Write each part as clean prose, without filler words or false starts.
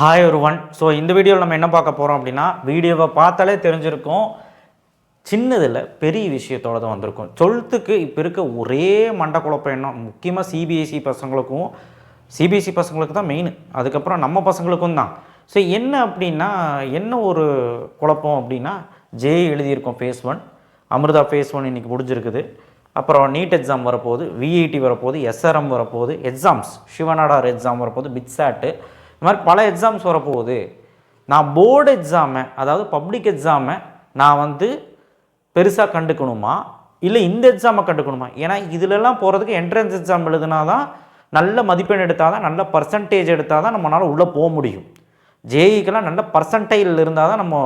Hi ஒருவன். So இந்த வீடியோவில் நம்ம என்ன பார்க்க போகிறோம் அப்படின்னா, வீடியோவை பார்த்தாலே தெரிஞ்சிருக்கும், சின்னதில் பெரிய விஷயத்தோடு தான் வந்திருக்கும். 12க்கு இப்போ இருக்க ஒரே மண்டை குழப்பம் என்ன, முக்கியமாக சிபிஎஸ்சி பசங்களுக்கும், சிபிஎஸ்சி பசங்களுக்கு தான் மெயின், அதுக்கப்புறம் நம்ம பசங்களுக்கும் தான். ஸோ என்ன அப்படின்னா, என்ன ஒரு குழப்பம் அப்படின்னா, ஜேஇ எழுதியிருக்கோம் ஃபேஸ் 1, அமிர்தா ஃபேஸ் 1 இன்றைக்கி முடிஞ்சிருக்குது. அப்புறம் நீட் எக்ஸாம் வரப்போகுது, விஐடி வரப்போகுது, எஸ்ஆர்எம் வரப்போகுது, எக்ஸாம்ஸ் சிவநாடார் எக்ஸாம் வரப்போகுது, பிட்சாட்டு, இந்த மாதிரி பல எக்ஸாம்ஸ் வரப்போகுது. நான் போர்டு எக்ஸாமை, அதாவது பப்ளிக் எக்ஸாமை நான் வந்து பெருசாக கண்டுக்கணுமா, இல்லை இந்த எக்ஸாமை கண்டுக்கணுமா? ஏன்னா இதிலெல்லாம் போகிறதுக்கு என்ட்ரன்ஸ் எக்ஸாம் எழுதுனா தான், நல்ல மதிப்பெண் எடுத்தால் தான், நல்ல பர்சன்டேஜ் எடுத்தால் தான் நம்மளால் உள்ளே போக முடியும். ஜேஇக்கெல்லாம் நல்ல பர்சன்டைல் இருந்தால் தான் நம்ம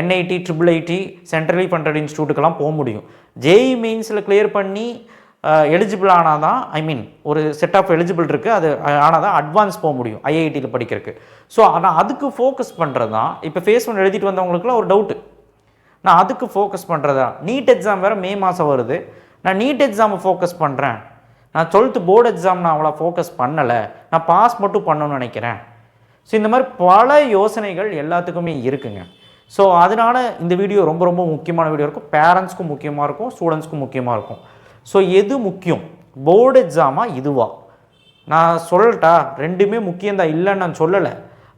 NIT, triple IT, centrally funded இன்ஸ்டியூட்டுக்கெல்லாம் போக முடியும். ஜேஇ மெயின்ஸில் கிளியர் பண்ணி எலிஜிபிள் ஆனால் தான், ஒரு செட் ஆஃப் எலிஜிபிள் இருக்குது, அது ஆனால் தான் அட்வான்ஸ் போக முடியும் ஐஐடியில் படிக்கிறதுக்கு. ஸோ நான் அதுக்கு ஃபோக்கஸ் பண்ணுறது தான். இப்போ ஃபேஸ் 1 எழுதிட்டு வந்தவங்களுக்குலாம் ஒரு டவுட்டு, நான் அதுக்கு ஃபோக்கஸ் பண்ணுறதா. நீட் எக்ஸாம் வேறு மே மாதம் வருது, நான் நீட் எக்ஸாமை ஃபோக்கஸ் பண்ணுறேன். நான் 12th போர்டு எக்ஸாம் நான் அவ்வளோ ஃபோக்கஸ் பண்ணலை, நான் பாஸ் மட்டும் பண்ணணும்னு நினைக்கிறேன். ஸோ இந்த மாதிரி பல யோசனைகள் எல்லாத்துக்குமே இருக்குங்க. ஸோ அதனால் இந்த வீடியோ ரொம்ப ரொம்ப முக்கியமான வீடியோ இருக்கும். பேரண்ட்ஸ்க்கும் முக்கியமாக இருக்கும், ஸ்டூடெண்ட்ஸ்க்கும் முக்கியமாக இருக்கும். ஸோ எது முக்கியம், போர்டு எக்ஸாமா இதுவா? நான் சொல்லட்டா, ரெண்டுமே முக்கியம்தான், இல்லைன்னு நான் சொல்லலை.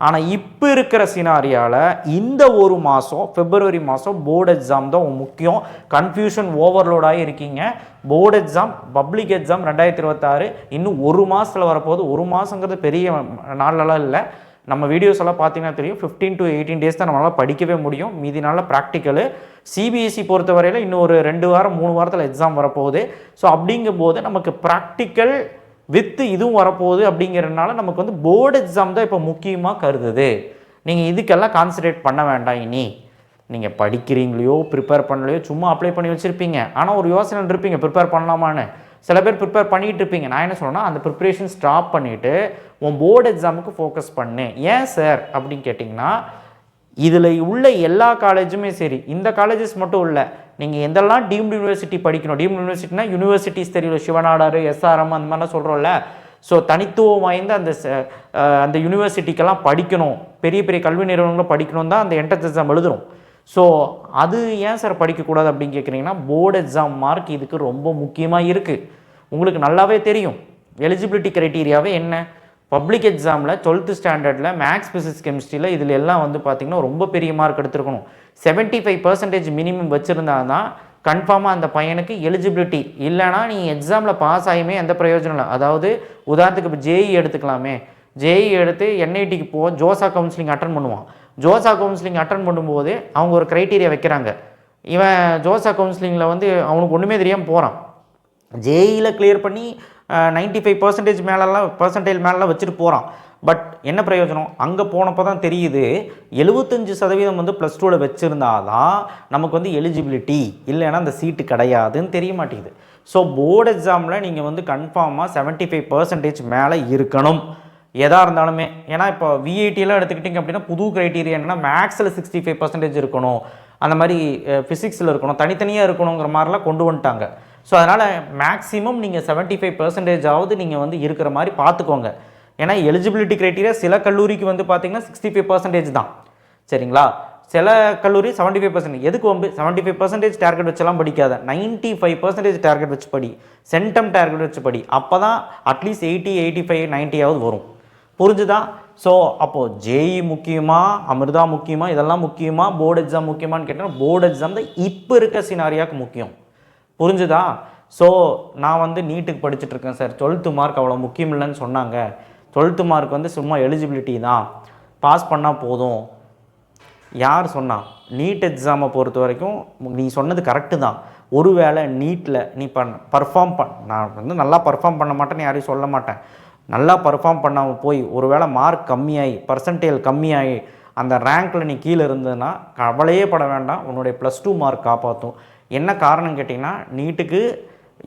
ஆனால் இப்போ இருக்கிற சினாரியாவில் இந்த ஒரு மாதம், பிப்ரவரி மாதம் போர்டு எக்ஸாம் தான் முக்கியம். கன்ஃபியூஷன் ஓவர்லோடாகி இருக்கீங்க. போர்டு எக்ஸாம், பப்ளிக் எக்ஸாம் 2026 இன்னும் ஒரு மாதத்தில் வரப்போகுது. ஒரு மாதங்கிறது பெரிய நாளெல்லாம் இல்லை. நம்ம வீடியோஸ் எல்லாம் பார்த்தீங்கன்னா தெரியும், 15 to 18 days தான் நம்மளால் படிக்கவே முடியும். மீதி நாளில் ப்ராக்டிக்கலு. சிபிஎஸ்சி பொறுத்த வரையில் இன்னும் ஒரு 2 வாரம் 3 வாரத்தில் எக்ஸாம் வரப்போகுது. ஸோ அப்படிங்கும்போது நமக்கு ப்ராக்டிக்கல் வித்து இதுவும் வரப்போகுது. அப்படிங்கிறதுனால நமக்கு வந்து போர்டு எக்ஸாம் தான் இப்போ முக்கியமாக கருதுது. நீங்கள் இதுக்கெல்லாம் கான்சன்ட்ரேட் பண்ண வேண்டாம். இனி நீங்கள் படிக்கிறீங்களையோ ப்ரிப்பேர் பண்ணலையோ சும்மா அப்ளை பண்ணி வச்சுருப்பீங்க. ஆனால் ஒரு யோசனை இருப்பீங்க, ப்ரிப்பேர் பண்ணலாமான்னு. சில பேர் ப்ரிப்பேர் பண்ணிகிட்டு இருப்பீங்க. நான் என்ன சொல்கிறேன்னா, அந்த ப்ரிப்ரேஷன் ஸ்டாப் பண்ணிவிட்டு உன் போர்டு எக்ஸாமுக்கு ஃபோக்கஸ் பண்ணு. ஏன் சார் அப்படின்னு கேட்டிங்கன்னா, இதில் உள்ள எல்லா காலேஜுமே சரி, இந்த காலேஜஸ் மட்டும் இல்லை, நீங்கள் எந்தெல்லாம் டீம்டு யூனிவர்சிட்டி படிக்கணும். டீம்டு யூனிவர்சிட்டினா யூனிவர்சிட்டிஸ் தெரியல, சிவநாடார், எஸ்ஆர்எம் அந்த மாதிரிலாம் சொல்கிறோம்ல. ஸோ தனித்துவம் வாய்ந்த அந்த யூனிவர்சிட்டிக்கெல்லாம் படிக்கணும், பெரிய பெரிய கல்வி நிறுவனங்களும் படிக்கணும் தான் அந்த என்ட்ரன்ஸ் எக்ஸாம் எழுதுகிறோம். ஸோ அது ஏன் சார் படிக்கக்கூடாது அப்படின்னு கேட்குறீங்கன்னா, போர்டு எக்ஸாம் மார்க் இதுக்கு ரொம்ப முக்கியமாக இருக்குது. உங்களுக்கு நல்லாவே தெரியும் எலிஜிபிலிட்டி க்ரைட்டீரியாவே என்ன. பப்ளிக் எக்ஸாமில் 12th ஸ்டாண்டர்டில் மேக்ஸ், ஃபிசிக்ஸ், கெமிஸ்ட்ரியில் இதில் எல்லாம் வந்து பார்த்திங்கன்னா ரொம்ப பெரிய மார்க் எடுத்துருக்கணும். 75% மினிமம் வச்சுருந்தா தான் கன்ஃபார்மாக அந்த பையனுக்கு எலிஜிபிலிட்டி. இல்லைனா நீ எக்ஸாமில் பாஸ் ஆகியுமே எந்த பிரயோஜனம் இல்லை. அதாவது உதாரணத்துக்கு இப்போ ஜேஇ எடுத்துக்கலாமே. ஜேஇ எடுத்து என்ஐடிக்கு ஜோசா கவுன்சிலிங் அட்டன் பண்ணுவான். ஜோசா கவுன்சிலிங் அட்டன் பண்ணும்போது அவங்க ஒரு க்ரைட்டீரியா வைக்கிறாங்க. இவன் ஜோசா கவுன்சிலிங்கில் வந்து அவனுக்கு ஒன்றுமே தெரியாமல் போகிறான். ஜேஇயில் கிளியர் பண்ணி 95% பர்சன்டேஜ் மேலெலாம் வச்சுட்டு போகிறான். பட் என்ன பிரயோஜனம்? அங்கே போனப்போ தான் தெரியுது 75% வந்து +2ல் வச்சுருந்தா தான் நமக்கு வந்து எலிஜிபிலிட்டி, இல்லைன்னா அந்த சீட்டு கிடையாதுன்னு தெரிய மாட்டேங்குது. ஸோ போர்டு எக்ஸாமில் நீங்கள் வந்து கன்ஃபார்மாக 75% மேலே இருக்கணும் எதாக இருந்தாலுமே. ஏன்னா இப்போ விஐடியெல்லாம் எடுத்துக்கிட்டிங்க அப்படின்னா புது க்ரைட்டீரியா என்னென்னா, மேக்ஸில் 65% இருக்கணும், அந்த மாதிரி ஃபிசிக்ஸில் இருக்கணும், தனித்தனியாக இருக்கணுங்கிற மாதிரிலாம் கொண்டு வந்துட்டாங்க. ஸோ அதனால் மேக்ஸிமம் நீங்கள் 75% நீங்கள் வந்து இருக்கிற மாதிரி பார்த்துக்கோங்க. ஏன்னா எலிஜிபிலிட்டி க்ரைட்டீரியா சில கல்லூரிக்கு வந்து பார்த்திங்கன்னா 65% தான், சரிங்களா? சில கல்லூரி 75%. எதுக்கு வந்து 75% டார்கெட் வச்செல்லாம் படிக்காத, 95% டார்கெட் வச்சு படி, சென்டம் டார்கெட் வச்சு படி. அப்போ தான் அட்லீஸ்ட் 80, 85, 90 வரும். புரிஞ்சுதா? ஸோ அப்போது ஜேஇ முக்கியமாக, அமிர்தா முக்கியமாக, இதெல்லாம் முக்கியமாக, போர்டு எக்ஸாம் முக்கியமானு கேட்டால் போர்டு எக்ஸாம் தான் இப்போ இருக்க சினாரியாவுக்கு முக்கியம். புரிஞ்சுதா? ஸோ நான் வந்து நீட்டுக்கு படிச்சுட்ருக்கேன் சார், 12th மார்க் அவ்வளோ முக்கியம் இல்லைன்னு சொன்னாங்க. 12th மார்க் வந்து சும்மா எலிஜிபிலிட்டி தான், பாஸ் பண்ணால் போதும். யார் சொன்னால்? நீட் எக்ஸாமை பொறுத்த வரைக்கும் நீ சொன்னது கரெக்டு தான். ஒருவேளை நீட்டில் நீ பர்ஃபார்ம் நான் வந்து நல்லா பர்ஃபார்ம் பண்ண மாட்டேன்னு யாரையும் சொல்ல மாட்டேன். நல்லா பர்ஃபார்ம் பண்ணாமல் போய் ஒருவேளை மார்க் கம்மியாகி, பர்சன்டேஜ் கம்மியாகி அந்த ரேங்க்கில் நீ கீழே இருந்ததுன்னா கவலையே பட வேண்டாம், உன்னுடைய +2 மார்க் காப்பாற்றும். என்ன காரணம் கேட்டிங்கன்னா, நீட்டுக்கு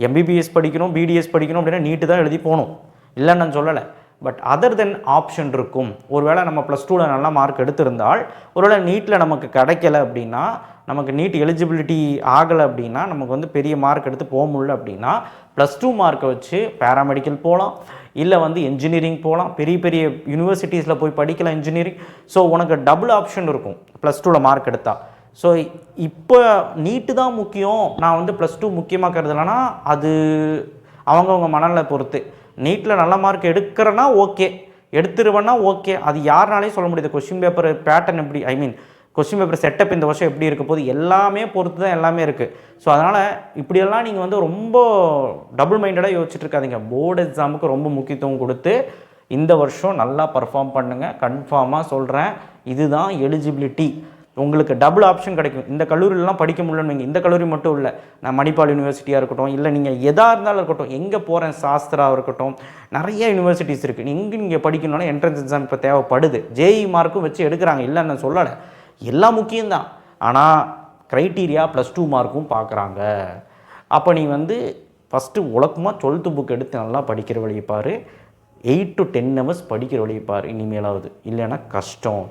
எம்பிபிஎஸ் படிக்கணும், பிடிஎஸ் படிக்கணும் அப்படின்னா நீட்டு தான் எழுதி போகணும், இல்லைன்னு நான் சொல்லலை. பட் அதர் தென் ஆப்ஷன் இருக்கும். ஒருவேளை நம்ம +2ல் நல்லா மார்க் எடுத்திருந்தால், ஒருவேளை நீட்டில் நமக்கு கிடைக்கல அப்படின்னா, நமக்கு நீட் எலிஜிபிலிட்டி ஆகலை அப்படின்னா, நமக்கு வந்து பெரிய மார்க் எடுத்து போக முடியல அப்படின்னா, +2 மார்க்கை வச்சு பேராமெடிக்கல் போகலாம், இல்லை வந்து என்ஜினியரிங் போகலாம், பெரிய பெரிய யூனிவர்சிட்டிஸில் போய் படிக்கலாம் இன்ஜினியரிங். ஸோ உனக்கு டபுள் ஆப்ஷன் இருக்கும் ப்ளஸ் டூவில் மார்க் எடுத்தால். ஸோ இப்போ நீட்டு தான் முக்கியம், நான் வந்து ப்ளஸ் டூ முக்கியமாக கருதலைன்னா அது அவங்கவுங்க மனநிலை பொறுத்து. நீட்டில் நல்ல மார்க் எடுக்கிறேன்னா ஓகே, எடுத்துருவேன்னா ஓகே, அது யாருனாலையும் சொல்ல முடியாது. கொஸ்டின் பேப்பர் பேட்டர்ன் எப்படி, ஐ மீன் கொஸ்டின் பேப்பர் செட்டப் இந்த வருஷம் எப்படி இருக்க போது எல்லாமே பொறுத்து தான் எல்லாமே இருக்குது. ஸோ அதனால் இப்படியெல்லாம் நீங்கள் வந்து ரொம்ப டபுள் மைண்டடாக யோசிச்சுட்டு இருக்காதீங்க. போர்டு எக்ஸாமுக்கு ரொம்ப முக்கியத்துவம் கொடுத்து இந்த வருஷம் நல்லா பர்ஃபார்ம் பண்ணுங்கள். கன்ஃபார்மாக சொல்கிறேன், இதுதான் எலிஜிபிலிட்டி. உங்களுக்கு டபுள் ஆப்ஷன் கிடைக்கும். இந்த கல்லூரியிலலாம் படிக்க முடியலன்னு வைங்க, இந்த கல்லூரி மட்டும் இல்லை, நான் மணிப்பால் யூனிவர்சிட்டியாக இருக்கட்டும், இல்லை நீங்கள் எதாக இருந்தாலும் இருக்கட்டும், எங்கே போகிறேன் சாஸ்திராக இருக்கட்டும், நிறைய யூனிவர்சிட்டிஸ் இருக்குது. எங்கே நீங்கள் படிக்கணும்னா என்ட்ரன்ஸ் எக்ஸாம் இப்போ தேவைப்படுது. ஜேஇ மார்க்கும் வச்சு எடுக்கிறாங்க, இல்லை நான் சொல்லலை, எல்லாம் முக்கியம்தான். ஆனால் க்ரைட்டீரியா ப்ளஸ் டூ மார்க்கும் பார்க்குறாங்க. அப்போ நீ வந்து ஃபஸ்ட்டு உலகமாக 12th புக் எடுத்து நல்லா படிக்கிற வழியை பாரு. 8 to 10 hours படிக்கிற வழியை பாரு இனிமேலாவது, இல்லைன்னா கஷ்டம்.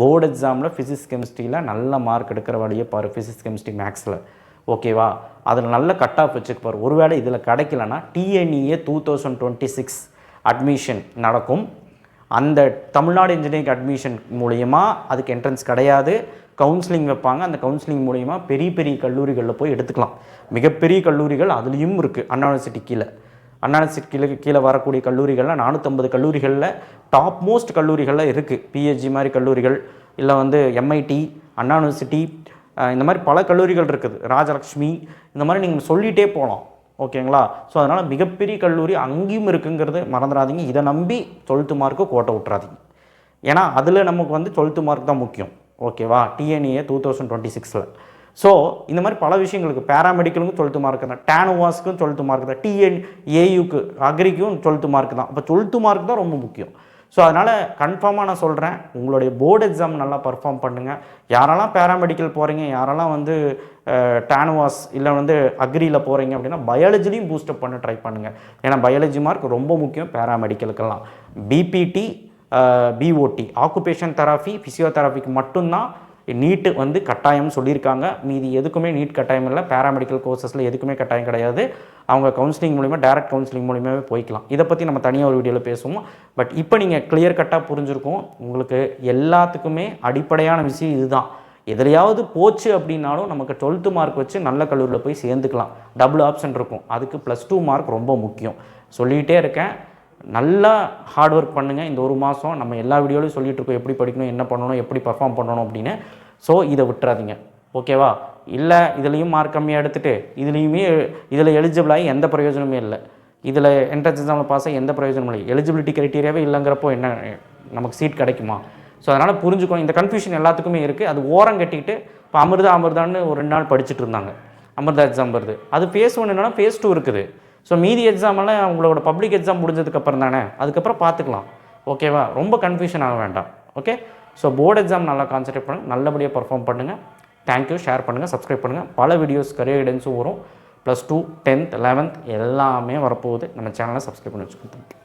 போர்டு எக்ஸாமில் ஃபிசிக்ஸ் கெமிஸ்ட்ரியில் நல்ல மார்க் எடுக்கிற வழியை பாரு, ஃபிசிக்ஸ் கெமிஸ்ட்ரி மேக்ஸில், ஓகேவா? அதில் நல்ல கட் ஆஃப் வச்சுக்க பாரு. ஒருவேளை இதில் கிடைக்கலன்னா டிஎன்இஏ 2026 அட்மிஷன் நடக்கும். அந்த தமிழ்நாடு இன்ஜினியரிங் அட்மிஷன் மூலயமா அதுக்கு என்ட்ரன்ஸ் கிடையாது, கவுன்சிலிங் வைப்பாங்க. அந்த கவுன்சிலிங் மூலயமா பெரிய பெரிய கல்லூரிகளில் போய் எடுத்துக்கலாம். மிகப்பெரிய கல்லூரிகள் அதுலேயும் இருக்குது. அண்ணா யூனிவர்சிட்டி கீழே வரக்கூடிய கல்லூரிகளில் 450 கல்லூரிகளில் டாப் மோஸ்ட் கல்லூரிகளில் இருக்குது. பிஹெச்டி மாதிரி கல்லூரிகள், இல்லை வந்து எம்ஐடி, அண்ணா யூனிவர்சிட்டி, இந்த மாதிரி பல கல்லூரிகள் இருக்குது, ராஜலக்ஷ்மி, இந்த மாதிரி நீங்கள் சொல்லிகிட்டே போகலாம், ஓகேங்களா? ஸோ அதனால் மிகப்பெரிய கல்லூரி அங்கேயும் இருக்குங்கிறது மறந்துடாதீங்க. இதை நம்பி 12th மார்க்கு கோட்டை விட்றாதீங்க. ஏன்னா அதில் நமக்கு வந்து 12th மார்க் தான் முக்கியம், ஓகேவா? டிஎன்ஏ 2026. ஸோ இந்த மாதிரி பல விஷயங்களுக்கு, பேராமெடிக்கலுக்கும் 12th மார்க் தான், டேனுவாஸ்க்கும் 12th மார்க் தான், டிஎன்ஏயுக்கு அக்ரிக்கும் 12th மார்க் தான். அப்போ 12th மார்க் தான் ரொம்ப முக்கியம். ஸோ அதனால் கன்ஃபார்மாக நான் சொல்கிறேன், உங்களுடைய போர்டு எக்ஸாம் நல்லா பர்ஃபார்ம் பண்ணுங்கள். யாரெல்லாம் பேராமெடிக்கல் போகிறீங்க, யாரெல்லாம் வந்து டேனுவாஸ் இல்லை வந்து அக்ரியில் போகிறீங்க அப்படின்னா பயாலஜிலையும் பூஸ்டப் பண்ண ட்ரை பண்ணுங்கள். ஏன்னா பயாலஜி மார்க் ரொம்ப முக்கியம் பேராமெடிக்கலுக்கெல்லாம். பிபிடி, பிஓடி, ஆக்குபேஷன் தெராப்பி, ஃபிசியோதெராபிக்கு மட்டும்தான் நீட்டு வந்து கட்டாயம் சொல்லியிருக்காங்க. மீதி எதுக்குமே நீட் கட்டாயம் இல்லை. பேராமெடிக்கல் கோர்சஸில் எதுக்குமே கட்டாயம் கிடையாது. அவங்க கவுன்சிலிங் மூலிமா, டேரக்ட் கவுன்சிலிங் மூலியமாகவே போய்க்கலாம். இதை பற்றி நம்ம தனியாக ஒரு வீடியோவில் பேசுவோம். பட் இப்போ நீங்கள் கிளியர் கட்டாக புரிஞ்சுருக்கும். உங்களுக்கு எல்லாத்துக்குமே அடிப்படையான விஷயம் இதுதான். எதுலையாவது போச்சு அப்படின்னாலும் நமக்கு 12th மார்க் வச்சு நல்ல கல்லூரியில் போய் சேர்ந்துக்கலாம். டபுள் ஆப்ஷன் இருக்கும். அதுக்கு +2 மார்க் ரொம்ப முக்கியம். சொல்லிகிட்டே இருக்கேன், நல்லா ஹார்ட் ஒர்க் பண்ணுங்கள். இந்த ஒரு மாதம் நம்ம எல்லா வீடியோலையும் சொல்லிகிட்டு இருக்கோம், எப்படி படிக்கணும், என்ன பண்ணணும், எப்படி பர்ஃபார்ம் பண்ணணும் அப்படின்னு. ஸோ இதை விட்டுறாதீங்க, ஓகேவா? இல்லை இதுலேயும் மார்க் கம்மியாக எடுத்துகிட்டு இதில் எலிஜிபிளாகி எந்த பிரயோஜனமே இல்லை, இதில் என்ட்ரன்ஸ் எக்ஸாமில் பாஸ் ஆகி எந்த பிரயோஜனமும் இல்லை, எலிஜிபிலிட்டி க்ரைட்டீரியாவே இல்லைங்கிறப்போ என்ன நமக்கு சீட் கிடைக்குமா? ஸோ அதனால் புரிஞ்சுக்கணும். இந்த கன்ஃபியூஷன் எல்லாத்துக்குமே இருக்குது. அது ஓரம் கட்டிக்கிட்டு இப்போ அமிர்தான்னு ஒரு 2 நாள் படிச்சுட்டு இருந்தாங்க. அமிர்தா எக்ஸாம் வருது, அது phase 1 என்னன்னா phase 2 இருக்குது. ஸோ மீதி எக்ஸாமெல்லாம் உங்களோட பப்ளிக் எக்ஸாம் முடிஞ்சதுக்கப்புறம் தானே, அதுக்கப்புறம் பார்த்துக்கலாம், ஓகேவா? ரொம்ப கன்ஃபியூஷன் ஆக வேண்டாம், ஓகே? ஸோ போர்டு எக்ஸாம் நல்லா கான்சன்ட்ரேட் பண்ணுங்கள், நல்லபடியாக பர்ஃபார்ம் பண்ணுங்கள். தேங்க்யூ. ஷேர் பண்ணுங்கள், சப்ஸ்கிரைப் பண்ணுங்கள். பல வீடியோஸ் கரியர் கைடன்ஸும் வரும். +2, 10th, 11th எல்லாமே வரப்போகுது. நம்ம சேனலை சப்ஸ்கிரைப் பண்ணி வச்சுக்கோங்க.